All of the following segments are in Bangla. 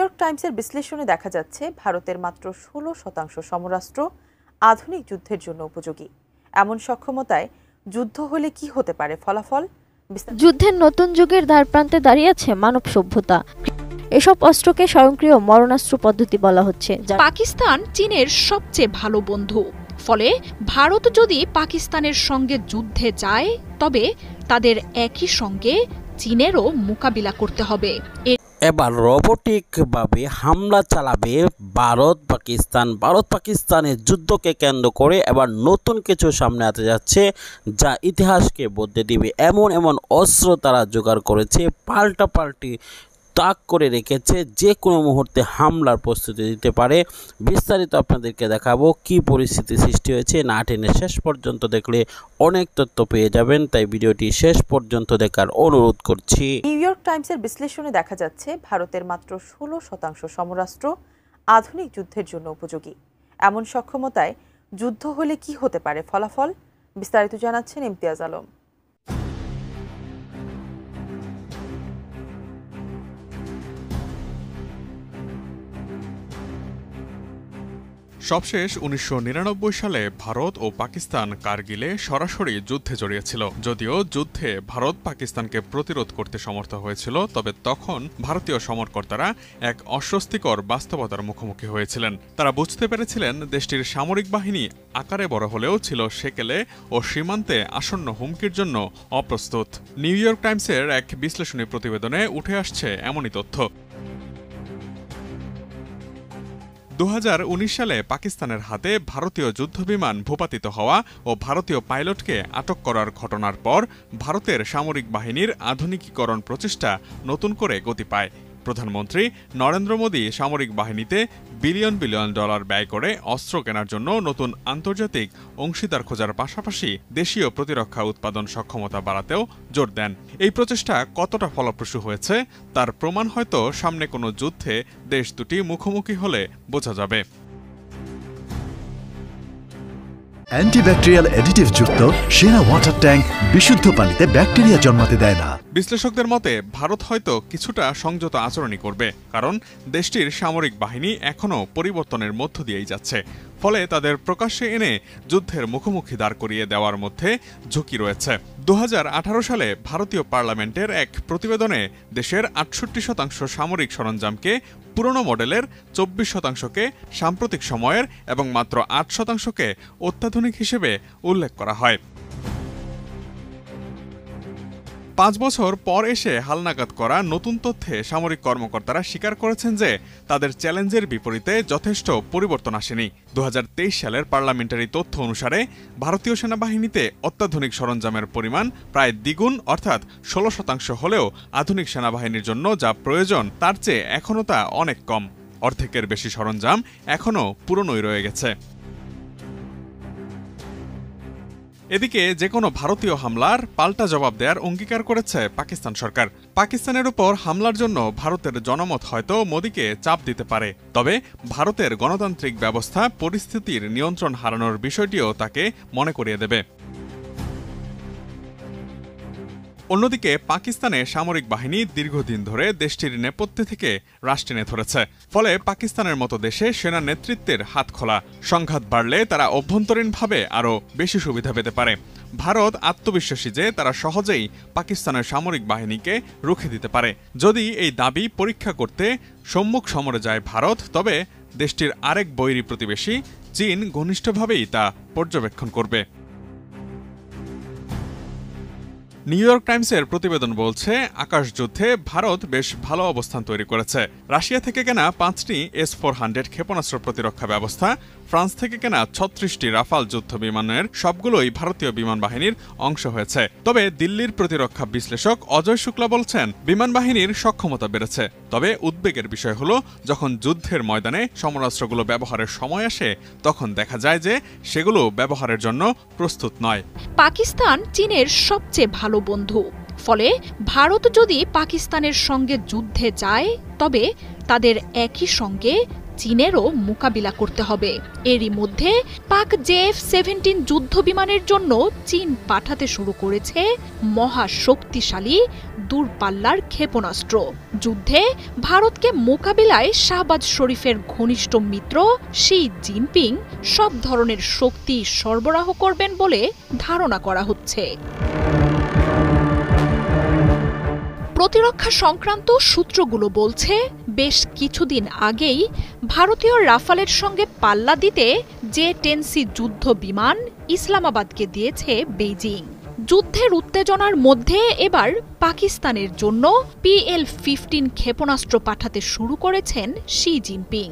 ইয়র্ক টাইমসের বিশ্লেষণে দেখা যাচ্ছে ভারতের মাত্র 16% সমরাস্ত্র আধুনিক যুদ্ধের জন্য উপযোগী। এমন সক্ষমতায় যুদ্ধ হলে কি হতে পারে ফলাফল? যুদ্ধের নতুন যুগের দ্বারপ্রান্তে দাঁড়িয়ে আছে মানব সভ্যতা। এসব অস্ত্রকে স্বয়ংক্রিয় মরণাস্ত্র পদ্ধতি বলা হচ্ছে। পাকিস্তান চীনের সবচেয়ে ভালো বন্ধু, ফলে ভারত যদি পাকিস্তানের সঙ্গে যুদ্ধে যায় তবে তাদের একই সঙ্গে চীনেরও মোকাবিলা করতে হবে। এবার রোবটিকভাবে হামলা চালাবে ভারত পাকিস্তানের যুদ্ধকে কেন্দ্র করে এবার নতুন কিছু সামনে আসতে যাচ্ছে, যা ইতিহাসকে বদলে দিবে। এমন অস্ত্র তারা জোগাড় করেছে, পাল্টাপাল্টি তাক করে রেখেছে, যে কোনো মুহূর্তে হামলার প্রস্তুতি দিতে পারে। বিস্তারিত আপনাদেরকে দেখাবো কি পরিস্থিতি সৃষ্টি হয়েছে। না টেনে শেষ পর্যন্ত দেখলে অনেক তথ্য পেয়ে যাবেন, তাই ভিডিওটি শেষ পর্যন্ত দেখার অনুরোধ করছি। নিউ ইয়র্ক টাইমসের বিশ্লেষণে দেখা যাচ্ছে ভারতের মাত্র 16% সমরাস্ত্র আধুনিক যুদ্ধের জন্য উপযোগী। এমন সক্ষমতায় যুদ্ধ হলে কি হতে পারে ফলাফল? বিস্তারিত জানাচ্ছেন ইমতিয়াজ আলম। সবশেষ 1999 সালে ভারত ও পাকিস্তান কারগিলে সরাসরি যুদ্ধে জড়িয়েছিল। যদিও যুদ্ধে ভারত পাকিস্তানকে প্রতিরোধ করতে সমর্থ হয়েছিল, তবে তখন ভারতীয় সমরকর্তারা এক অস্বস্তিকর বাস্তবতার মুখোমুখি হয়েছিলেন। তারা বুঝতে পেরেছিলেন দেশটির সামরিক বাহিনী আকারে বড় হলেও ছিল সেকেলে ও সীমান্তে আসন্ন হুমকির জন্য অপ্রস্তুত। নিউ ইয়র্ক টাইমসের এক বিশ্লেষণী প্রতিবেদনে উঠে আসছে এমনই তথ্য। 2019 সালে পাকিস্তানের হাতে ভারতীয় যুদ্ধবিমান ভূপাতিত হওয়া ও ভারতীয় পাইলটকে আটক করার ঘটনার পর ভারতের সামরিক বাহিনীর আধুনিকীকরণ প্রচেষ্টা নতুন করে গতি পায়। প্রধানমন্ত্রী নরেন্দ্র মোদী সামরিক বাহিনীতে বিলিয়ন ডলার ব্যয় করে অস্ত্র কেনার জন্য নতুন আন্তর্জাতিক অংশীদার খোঁজার পাশাপাশি দেশীয় প্রতিরক্ষা উৎপাদন সক্ষমতা বাড়াতেও জোর দেন। এই প্রচেষ্টা কতটা ফলপ্রসূ হয়েছে তার প্রমাণ হয়তো সামনে কোনো যুদ্ধে দেশ দুটি মুখোমুখি হলে বোঝা যাবে। অ্যান্টিব্যাকটেরিয়াল অ্যাডিটিভ যুক্ত সেরা ওয়াটার ট্যাঙ্ক বিশুদ্ধ পানিতে ব্যাকটেরিয়া জন্মাতে দেয় না। বিশ্লেষকদের মতে ভারত হয়তো কিছুটা সংযত আচরণই করবে, কারণ দেশটির সামরিক বাহিনী এখনও পরিবর্তনের মধ্য দিয়েই যাচ্ছে। ফলে তাদের প্রকাশ্যে এনে যুদ্ধের মুখোমুখি দাঁড় করিয়ে দেওয়ার মধ্যে ঝুঁকি রয়েছে। 2018 সালে ভারতীয় পার্লামেন্টের এক প্রতিবেদনে দেশের 68% সামরিক সরঞ্জামকে পুরনো মডেলের, 24%কে সাম্প্রতিক সময়ের এবং মাত্র 8%কে অত্যাধুনিক হিসেবে উল্লেখ করা হয়। 5 বছর পর এসে হালনাগাদ করা নতুন তথ্যে সামরিক কর্মকর্তারা স্বীকার করেছেন যে তাদের চ্যালেঞ্জের বিপরীতে যথেষ্ট পরিবর্তন আসেনি। 2023 সালের পার্লামেন্টারি তথ্য অনুসারে ভারতীয় সেনাবাহিনীতে অত্যাধুনিক সরঞ্জামের পরিমাণ প্রায় দ্বিগুণ, অর্থাৎ 16% হলেও আধুনিক সেনাবাহিনীর জন্য যা প্রয়োজন তার চেয়ে এখনও তা অনেক কম। অর্ধেকের বেশি সরঞ্জাম এখনও পুরনোই রয়ে গেছে। এদিকে যে কোনো ভারতীয় হামলার পাল্টা জবাব দেওয়ার অঙ্গীকার করেছে পাকিস্তান সরকার। পাকিস্তানের উপর হামলার জন্য ভারতের জনমত হয়তো মোদীকে চাপ দিতে পারে, তবে ভারতের গণতান্ত্রিক ব্যবস্থা পরিস্থিতির নিয়ন্ত্রণ হারানোর বিষয়টিও তাকে মনে করিয়ে দেবে। অন্যদিকে পাকিস্তানে সামরিক বাহিনী দীর্ঘদিন ধরে দেশটির নেপথ্যে থেকে রাশ টেনে ধরেছে। ফলে পাকিস্তানের মতো দেশে সেনা নেতৃত্বের হাত খোলা। সংঘাত বাড়লে তারা অভ্যন্তরীণভাবে আরও বেশি সুবিধা পেতে পারে। ভারত আত্মবিশ্বাসী যে তারা সহজেই পাকিস্তানের সামরিক বাহিনীকে রুখে দিতে পারে। যদি এই দাবি পরীক্ষা করতে সম্মুখ সমরে যায় ভারত, তবে দেশটির আরেক বৈরী প্রতিবেশী চীন ঘনিষ্ঠভাবেই তা পর্যবেক্ষণ করবে। নিউ ইয়র্ক টাইমসের প্রতিবেদন বলছে, আকাশযুদ্ধে ভারত বেশ ভালো অবস্থান তৈরি করেছে। রাশিয়া থেকে কেনা 5টি S-400 ক্ষেপণাস্ত্র প্রতিরক্ষা ব্যবস্থা, ফ্রান্স থেকে কেনা 36টি রাফাল যুদ্ধ বিমানের সবগুলোই ভারতীয় বিমান বাহিনীর অংশ হয়েছে। তবে দিল্লির প্রতিরক্ষা বিশ্লেষক অজয় শুক্লা বলছেন, বিমান বাহিনীর সক্ষমতা বেড়েছে, তবে উদ্বেগের বিষয় হলো যখন যুদ্ধের ময়দানে সমরাস্ত্রগুলো ব্যবহারের সময় আসে তখন দেখা যায় যে সেগুলো ব্যবহারের জন্য প্রস্তুত নয়। পাকিস্তান চীনের সবচেয়ে ভালো বন্ধু, ফলে ভারত যদি পাকিস্তানের সঙ্গে যুদ্ধে যায় তবে তাদের একই সঙ্গে চীনেরও মোকাবিলা করতে হবে। এরই মধ্যে পাক JF-17 যুদ্ধ বিমানের জন্য চীন পাঠাতে শুরু করেছে মহাশক্তিশালী দূরপাল্লার ক্ষেপণাস্ত্র। যুদ্ধে ভারতকে মোকাবিলায় শাহবাজ শরীফের ঘনিষ্ঠ মিত্র শি জিনপিং সব ধরনের শক্তি সরবরাহ করবেন বলে ধারণা করা হচ্ছে। প্রতিরক্ষা সংক্রান্ত সূত্রগুলো বলছে, বেশ কিছুদিন আগেই ভারতীয় রাফালের সঙ্গে পাল্লা দিতে J-10C যুদ্ধ বিমান ইসলামাবাদকে দিয়েছে বেইজিং। যুদ্ধের উত্তেজনার মধ্যে এবার পাকিস্তানের জন্য PL-15 ক্ষেপণাস্ত্র পাঠাতে শুরু করেছেন শি জিনপিং।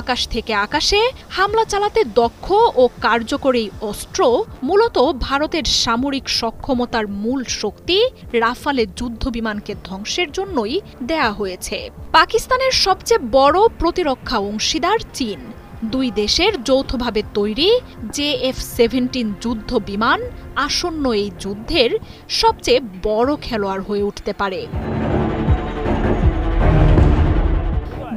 আকাশ থেকে আকাশে হামলা চালাতে দক্ষ ও কার্যকরী অস্ত্র মূলত ভারতের সামরিক সক্ষমতার মূল শক্তি রাফালের যুদ্ধবিমানকে ধ্বংসের জন্যই দেয়া হয়েছে। পাকিস্তানের সবচেয়ে বড় প্রতিরক্ষা অংশীদার চীন। দুই দেশের যৌথভাবে তৈরি JF-17 যুদ্ধ বিমান আসন্ন এই যুদ্ধের সবচেয়ে বড় খেলোয়াড় হয়ে উঠতে পারে।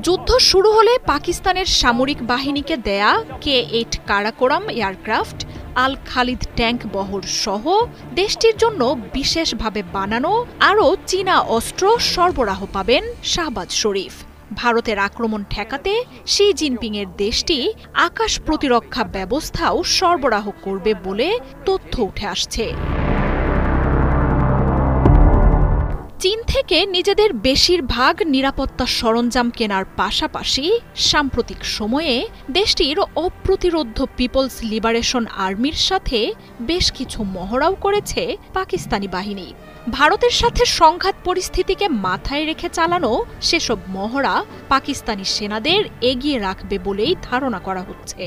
যুদ্ধ শুরু হলে পাকিস্তানের সামরিক বাহিনীকে দেয়া K-8 কারাকোরাম এয়ারক্রাফট, আল খালিদ ট্যাঙ্ক বহর সহ দেশটির জন্য বিশেষভাবে বানানো আরও চীনা অস্ত্র সরবরাহ পাবেন শাহবাজ শরীফ। ভারতের আক্রমণ ঠেকাতে শি জিনপিংয়ের দেশটি আকাশ প্রতিরক্ষা ব্যবস্থাও সরবরাহ করবে বলে তথ্য উঠে আসছে। চীন থেকে নিজেদের বেশিরভাগ নিরাপত্তা সরঞ্জাম কেনার পাশাপাশি সাম্প্রতিক সময়ে দেশটির অপ্রতিরোধ্য পিপলস লিবারেশন আর্মির সাথে বেশ কিছু মহড়াও করেছে পাকিস্তানি বাহিনী। ভারতের সাথে সংঘাত পরিস্থিতিকে মাথায় রেখে চালানো সেসব মহড়া পাকিস্তানি সেনাদের এগিয়ে রাখবে বলেই ধারণা করা হচ্ছে।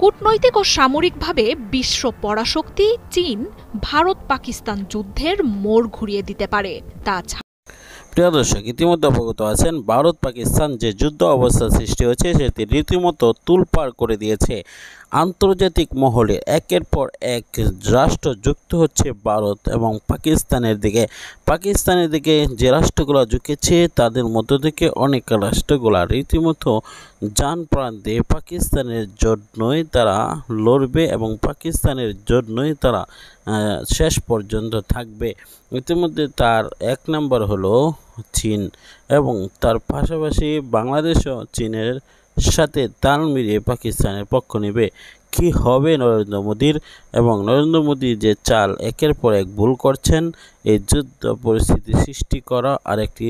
কূটনৈতিক ও সামরিকভাবে বিশ্ব পরাশক্তি চীন ভারত পাকিস্তান যুদ্ধের মোড় ঘুরিয়ে দিতে পারে। তাছাড়া প্রিয় দর্শক, ইতিমধ্যে অবগত আছেন ভারত পাকিস্তান যে যুদ্ধ অবস্থা সৃষ্টি হয়েছে সেটি রীতিমতো তুলপাড় করে দিয়েছে। আন্তর্জাতিক মহলে একের পর এক রাষ্ট্র যুক্ত হচ্ছে ভারত এবং পাকিস্তানের দিকে যে রাষ্ট্রগুলো ঝুঁকেছে তাদের মধ্য থেকে অনেক রাষ্ট্রগুলা রীতিমতো জান প্রাণ দিয়ে পাকিস্তানের জন্যই তারা লড়বে এবং পাকিস্তানের জন্যই তারা শেষ পর্যন্ত থাকবে। ইতিমধ্যে তার এক নম্বর হলো চীন এবং তার পাশাপাশি বাংলাদেশও চীনের সাথে তাল মিলিয়ে পাকিস্তানের পক্ষ নেবে। কি হবে নরেন্দ্র মোদীর, এবং নরেন্দ্র মোদী যে চাল একের পর এক ভুল করছেন, এই যুদ্ধ পরিস্থিতি সৃষ্টি করা আরেকটি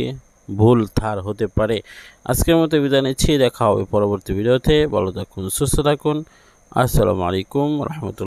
ভুল ধার হতে পারে। আজকের মতো বিদায় নিচ্ছি, দেখা হবে পরবর্তী ভিডিওতে। ভালো থাকুন, সুস্থ থাকুন। আসসালামু আলাইকুম রহমতুল্লাহ।